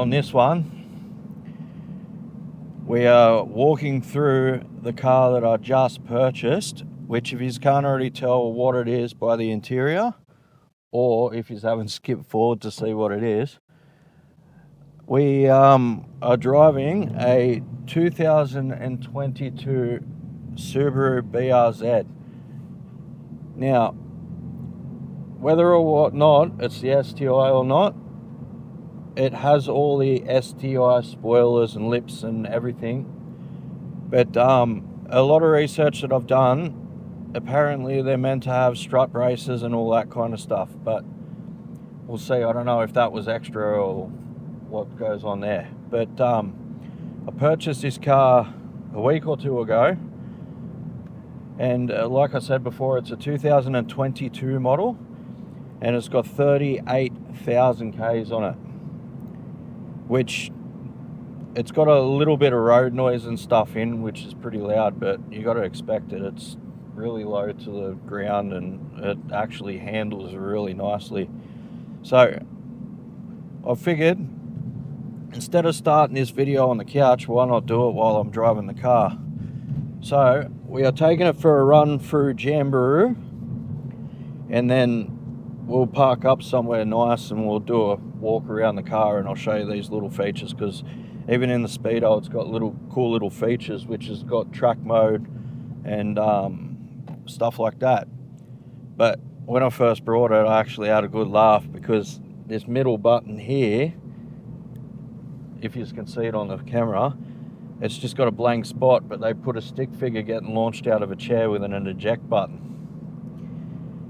on this one, we are walking through the car that I just purchased, which if you can't already tell what it is by the interior, or if you haven't skipped forward to see what it is, we are driving a 2022 Subaru BRZ. Now, whether or whatnot it's the STI or not, it has all the STI spoilers and lips and everything. But a lot of research that I've done, apparently they're meant to have strut braces and all that kind of stuff. But we'll see. I don't know if that was extra or what goes on there. But I purchased this car a week or two ago. And like I said before, it's a 2022 model. And it's got 38,000 Ks on it. Which, it's got a little bit of road noise and stuff in, which is pretty loud, but you got to expect it. It's really low to the ground and it actually handles really nicely. So I figured, instead of starting this video on the couch, why not do it while I'm driving the car? So we are taking it for a run through Jamboree, and then we'll park up somewhere nice and we'll do a walk around the car, and I'll show you these little features, because even in the Speedo it's got cool little features, which has got track mode and stuff like that. But when I first brought it, I actually had a good laugh, because this middle button here, if you can see it on the camera, it's just got a blank spot, but they put a stick figure getting launched out of a chair with an eject button.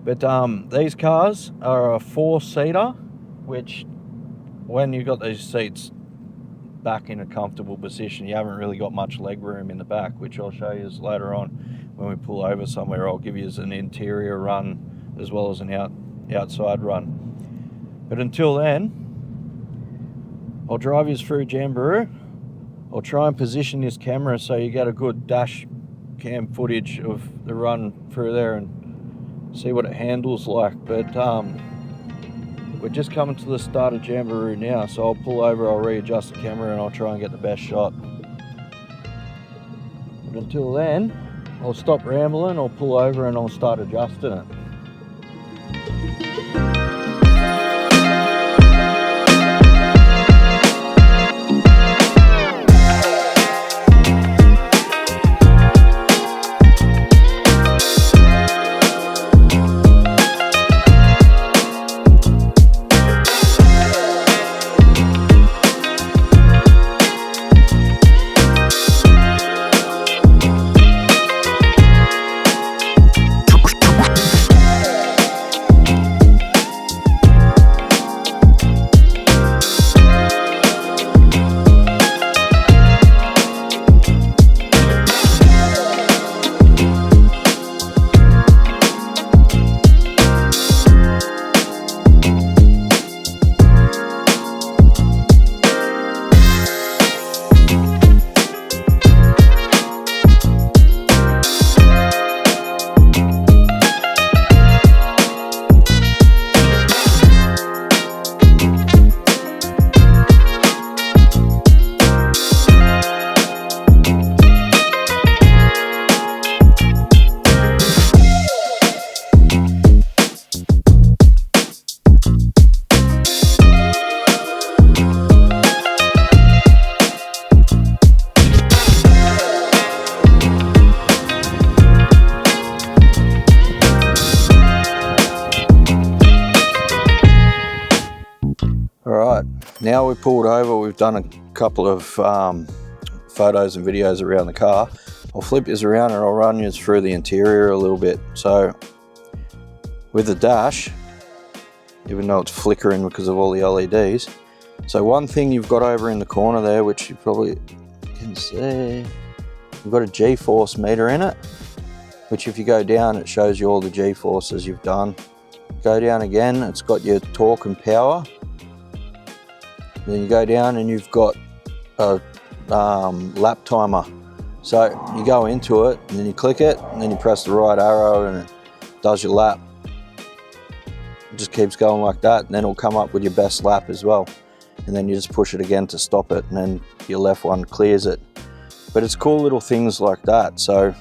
But these cars are a 4-seater, which when you've got these seats back in a comfortable position, you haven't really got much leg room in the back, which I'll show you later on when we pull over somewhere. I'll give you an interior run as well as an outside run. But until then, I'll drive you through Jamboree. I'll try and position this camera so you get a good dash cam footage of the run through there and see what it handles like. But we're just coming to the start of Jamboree now, so I'll pull over, I'll readjust the camera, and I'll try and get the best shot. But until then, I'll stop rambling, I'll pull over and I'll start adjusting it. Alright, now we've pulled over, we've done a couple of photos and videos around the car. I'll flip this around and I'll run you through the interior a little bit. So with the dash, even though it's flickering because of all the LEDs, so one thing you've got over in the corner there, which you probably can see, you've got a G-force meter in it, which if you go down it shows you all the G-forces you've done. Go down again, it's got your torque and power. Then you go down and you've got a lap timer. So you go into it and then you click it and then you press the right arrow and it does your lap. It just keeps going like that, and then it'll come up with your best lap as well. and then you just push it again to stop it, and then your left one clears it. But it's cool little things like that. So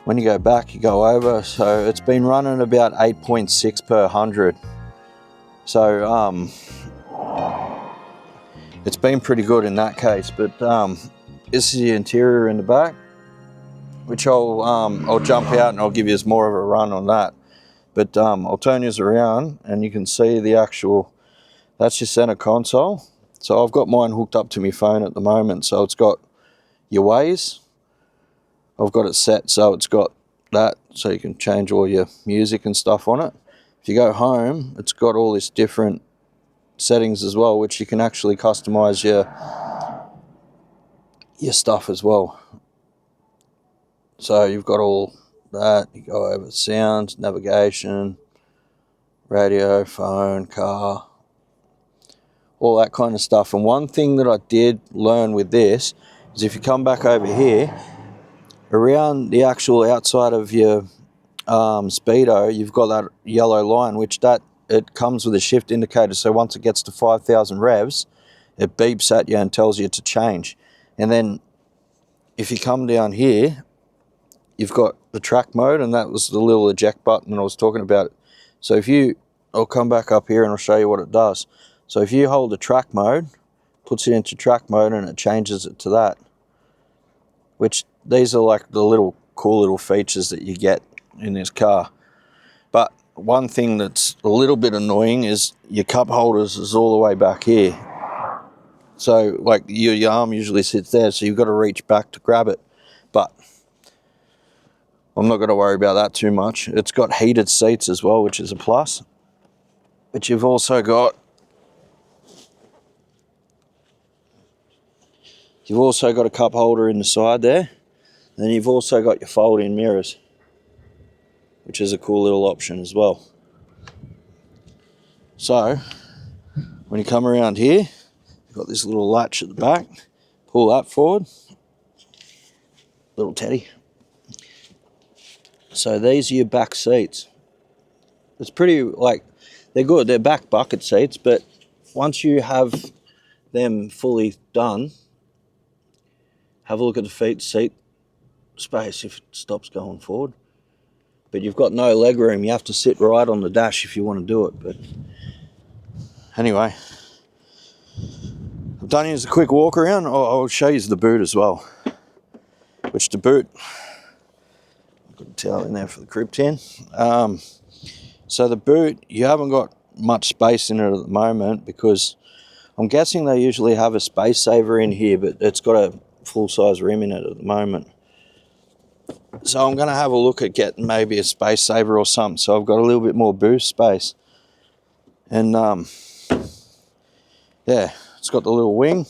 when you go back, you go over. So it's been running about 8.6 per 100. So it's been pretty good in that case. But this is the interior in the back, which I'll jump out and I'll give you more of a run on that. But I'll turn you around and you can see the actual, that's your center console. So I've got mine hooked up to my phone at the moment. So it's got your Waze. I've got it set so it's got that, so you can change all your music and stuff on it. If you go home, it's got all this different settings as well, which you can actually customize your stuff as well. So you've got all that. You go over sounds, navigation, radio, phone, car, all that kind of stuff. And one thing that I did learn with this is if you come back over here, around the actual outside of your speedo, you've got that yellow line, which it comes with a shift indicator. So once it gets to 5,000 revs, it beeps at you and tells you to change. And then if you come down here, you've got the track mode, and that was the little eject button I was talking about. So I'll come back up here and I'll show you what it does. So if you hold the track mode, puts it into track mode, and it changes it to that, which these are like the little cool little features that you get in this car. But one thing that's a little bit annoying is your cup holders is all the way back here. So like your arm usually sits there, so you've got to reach back to grab it. But I'm not going to worry about that too much. It's got heated seats as well, which is a plus. But you've also got a cup holder in the side there. Then you've also got your fold-in mirrors, which is a cool little option as well. So when you come around here, you've got this little latch at the back. Pull that forward. Little teddy. So these are your back seats. It's pretty, they're good. They're back bucket seats, but once you have them fully done, have a look at the seat space if it stops going forward. But you've got no leg room. You have to sit right on the dash if you want to do it. But anyway, I've done you as a quick walk around. I'll show you the boot as well. Which the boot, I've got a towel in there for the crib tin. So the boot, you haven't got much space in it at the moment because I'm guessing they usually have a space saver in here, but it's got a full-size rim in it at the moment. So I'm going to have a look at getting maybe a space saver or something, so I've got a little bit more boot space. And yeah, it's got the little wing.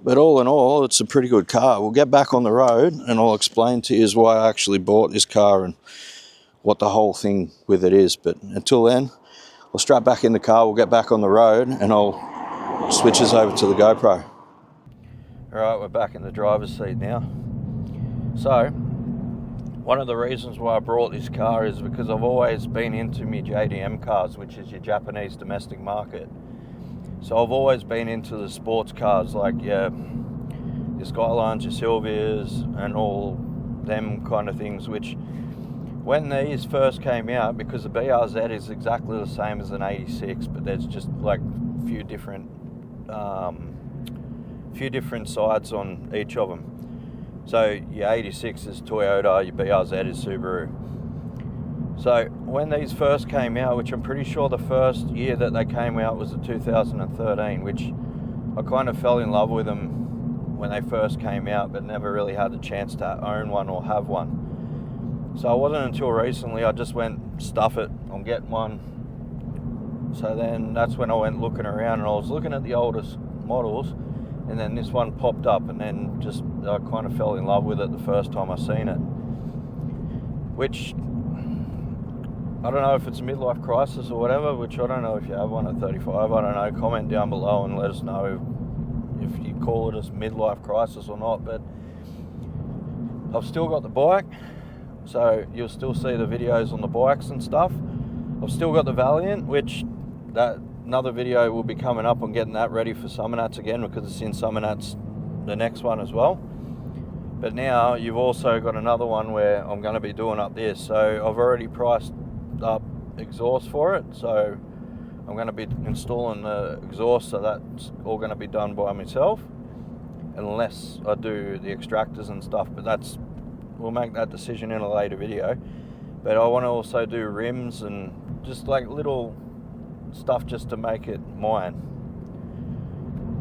But all in all, it's a pretty good car. We'll get back on the road and I'll explain to you why I actually bought this car and what the whole thing with it is. But until then, I'll strap back in the car, we'll get back on the road, and I'll switch us over to the GoPro. All right, we're back in the driver's seat now. So, one of the reasons why I brought this car is because I've always been into my JDM cars, which is your Japanese domestic market. So I've always been into the sports cars, like your Skylines, your Silvias, and all them kind of things, which when these first came out, because the BRZ is exactly the same as an 86, but there's just like a few different sides on each of them. So your 86 is Toyota, your BRZ is Subaru. So when these first came out, which I'm pretty sure the first year that they came out was 2013, which I kind of fell in love with them when they first came out, but never really had the chance to own one or have one. So it wasn't until recently I just went, stuff it, I'm getting one. So then that's when I went looking around, and I was looking at the oldest models, and then this one popped up, and then just I kind of fell in love with it the first time I seen it. Which, I don't know if it's a midlife crisis or whatever, which I don't know if you have one at 35, I don't know. Comment down below and let us know if you call it a midlife crisis or not. But I've still got the bike, so you'll still see the videos on the bikes and stuff. I've still got the Valiant, which another video will be coming up on getting that ready for Summer Nats again, because it's in Summer Nats the next one as well. But now you've also got another one where I'm going to be doing up this. So I've already priced up exhaust for it, so I'm going to be installing the exhaust, so that's all going to be done by myself, unless I do the extractors and stuff, but we'll make that decision in a later video. But I want to also do rims and just like little stuff just to make it mine,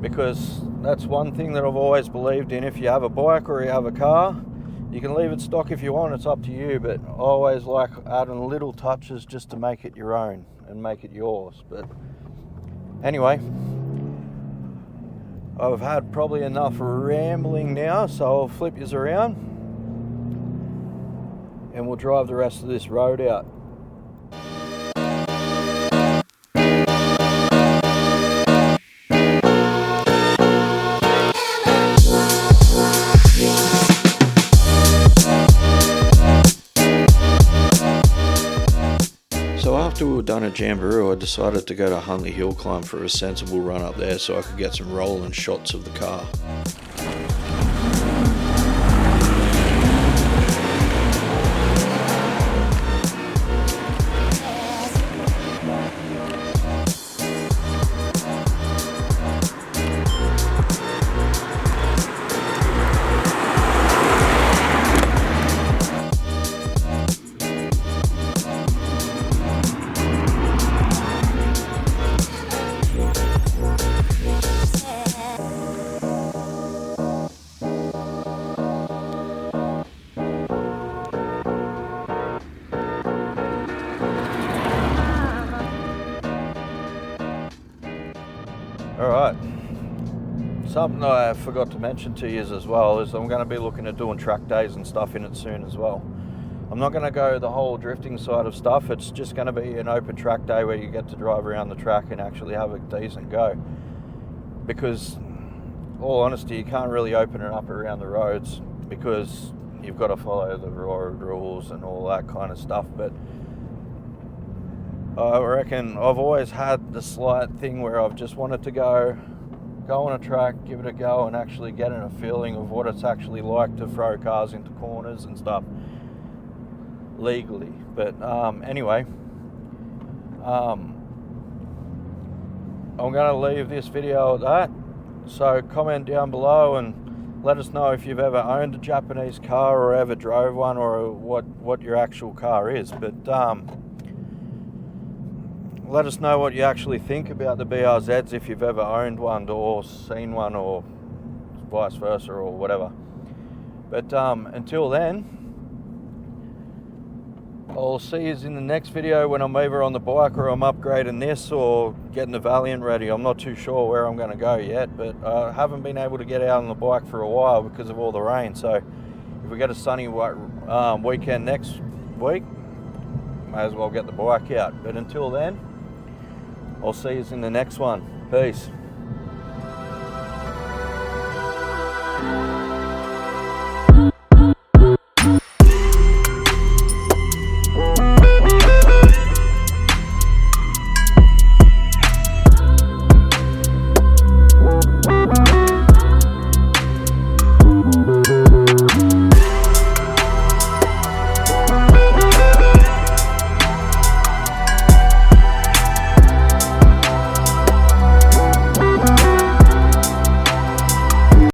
because that's one thing that I've always believed in. If you have a bike or you have a car, you can leave it stock if you want, it's up to you, but I always like adding little touches just to make it your own and make it yours. But anyway, I've had probably enough rambling now, so I'll flip yous around and we'll drive the rest of this road out. So after we were done at Jamberoo, I decided to go to Huntley Hill Climb for a sensible run up there so I could get some rolling shots of the car. Alright, something I forgot to mention to you as well is I'm going to be looking at doing track days and stuff in it soon as well. I'm not going to go the whole drifting side of stuff, it's just going to be an open track day where you get to drive around the track and actually have a decent go. Because, all honesty, you can't really open it up around the roads because you've got to follow the road rules and all that kind of stuff. But I reckon I've always had the slight thing where I've just wanted to go on a track, give it a go, and actually get a feeling of what it's actually like to throw cars into corners and stuff legally. But anyway, I'm going to leave this video at that. So comment down below and let us know if you've ever owned a Japanese car or ever drove one, or what your actual car is. But let us know what you actually think about the BRZs, if you've ever owned one or seen one, or vice versa, or whatever. But until then, I'll see you in the next video when I'm either on the bike or I'm upgrading this or getting the Valiant ready. I'm not too sure where I'm going to go yet, but I haven't been able to get out on the bike for a while because of all the rain. So if we get a sunny weekend next week, may as well get the bike out. But until then, I'll see you in the next one. Peace.